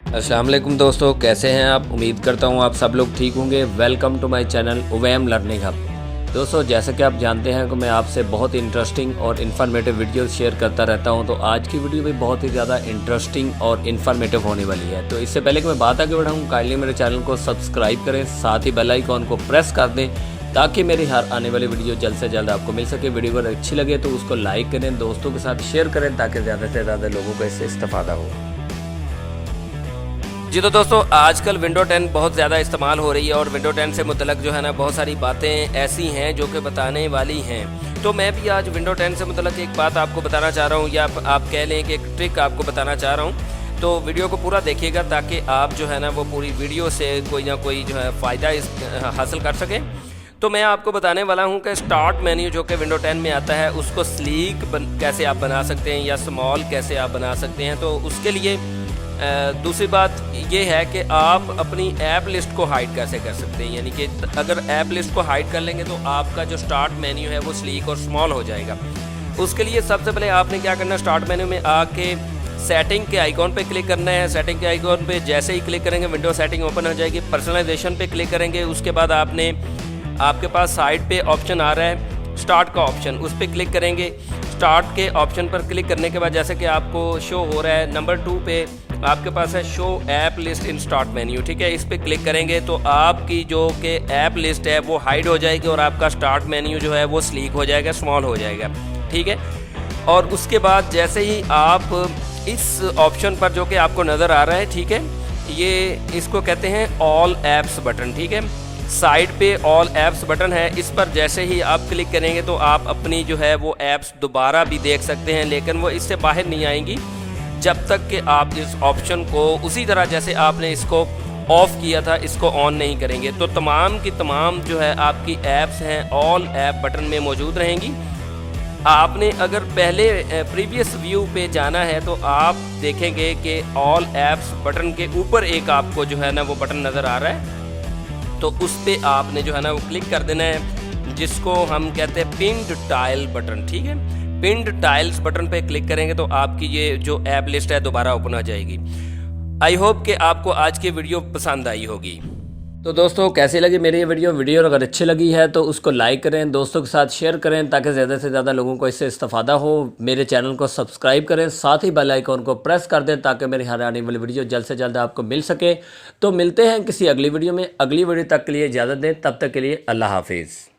अस्सलाम वालेकुम दोस्तों, कैसे हैं आप। उम्मीद करता हूं आप सब लोग ठीक होंगे। वेलकम टू माय चैनल उवैम लर्निंग हब। दोस्तों, जैसा कि आप जानते हैं कि मैं आपसे बहुत इंटरेस्टिंग और इन्फॉर्मेटिव वीडियोस शेयर करता रहता हूं, तो आज की वीडियो भी बहुत ही ज़्यादा इंटरेस्टिंग और इन्फॉर्मेटिव होने वाली है। तो इससे पहले कि मैं बात आगे बढ़ाऊँ, काइंडली मेरे चैनल को सब्सक्राइब करें, साथ ही बेल आइकॉन को प्रेस कर दें ताकि मेरी हर आने वाली वीडियो जल्द से जल्द आपको मिल सके। वीडियो अगर अच्छी लगे तो उसको लाइक करें, दोस्तों के साथ शेयर करें ताकि ज़्यादा से ज़्यादा लोगों को इससे इस्तेफादा हो। जी तो दोस्तों, आजकल विंडो 10 बहुत ज़्यादा इस्तेमाल हो रही है और विंडो 10 से मुतल्लक जो है ना बहुत सारी बातें ऐसी हैं जो कि बताने वाली हैं। तो मैं भी आज विंडो 10 से मुतल्लक एक बात आपको बताना चाह रहा हूँ, या आप कह लें कि एक ट्रिक आपको बताना चाह रहा हूँ। तो वीडियो को पूरा देखिएगा ताकि आप जो है ना वो पूरी वीडियो से कोई ना कोई जो है फ़ायदा हासिल कर सकें। तो मैं आपको बताने वाला हूँ कि स्टार्ट मेन्यू जो कि विंडो 10 में आता है उसको स्लीक कैसे आप बना सकते हैं या स्मॉल कैसे आप बना सकते हैं। तो उसके लिए दूसरी बात ये है कि आप अपनी ऐप लिस्ट को हाइड कैसे कर सकते हैं, यानी कि अगर ऐप लिस्ट को हाइड कर लेंगे तो आपका जो स्टार्ट मेन्यू है वो स्लीक और स्मॉल हो जाएगा। उसके लिए सबसे पहले आपने क्या करना है, स्टार्ट मेन्यू में आके सेटिंग के आइकॉन पे क्लिक करना है। सेटिंग के आइकॉन पे जैसे ही क्लिक करेंगे विंडो सेटिंग ओपन हो जाएगी। पर्सनलाइजेशन पे क्लिक करेंगे, उसके बाद आपके पास साइड पे ऑप्शन आ रहा है स्टार्ट का ऑप्शन, उस पर क्लिक करेंगे। स्टार्ट के ऑप्शन पर क्लिक करने के बाद जैसे कि आपको शो हो रहा है नंबर 2 पे आपके पास है show app list in start menu, ठीक है। इस पर क्लिक करेंगे तो आपकी जो कि ऐप लिस्ट है वो हाइड हो जाएगी और आपका स्टार्ट मेन्यू जो है वो स्लीक हो जाएगा, स्मॉल हो जाएगा, ठीक है। और उसके बाद जैसे ही आप इस ऑप्शन पर जो कि आपको नज़र आ रहा है, ठीक है, ये इसको कहते हैं ऑल ऐप्स बटन, ठीक है। साइड पे ऑल ऐप्स बटन है, इस पर जैसे ही आप क्लिक करेंगे तो आप अपनी जो है वो ऐप्स दोबारा भी देख सकते हैं, लेकिन वो इससे बाहर नहीं आएंगी जब तक कि आप इस ऑप्शन को उसी तरह जैसे आपने इसको ऑफ़ किया था इसको ऑन नहीं करेंगे। तो तमाम की तमाम जो है आपकी ऐप्स हैं ऑल ऐप बटन में मौजूद रहेंगी। आपने अगर पहले प्रीवियस व्यू पे जाना है तो आप देखेंगे कि ऑल ऐप्स बटन के ऊपर एक आपको जो है ना वो बटन नज़र आ रहा है, तो उस पर आपने जो है ना वो क्लिक कर देना है, जिसको हम कहते हैं पिन्ड टाइल बटन, ठीक है। पिन्ड टाइल्स बटन पे क्लिक करेंगे तो आपकी ये जो ऐप लिस्ट है दोबारा ओपन हो जाएगी। आई होप कि आपको आज की वीडियो पसंद आई होगी। तो दोस्तों, कैसी लगी मेरी ये वीडियो अगर अच्छी लगी है तो उसको लाइक करें, दोस्तों के साथ शेयर करें ताकि ज़्यादा से ज़्यादा लोगों को इससे इस्तेफादा हो। मेरे चैनल को सब्सक्राइब करें, साथ ही बेल आइकॉन को प्रेस कर दें ताकि मेरी हर आने वाली वीडियो जल्द से जल्द आपको मिल सके। तो मिलते हैं किसी अगली वीडियो में। अगली वीडियो तक के लिए इजाज़त दें, तब तक के लिए अल्लाह हाफिज़।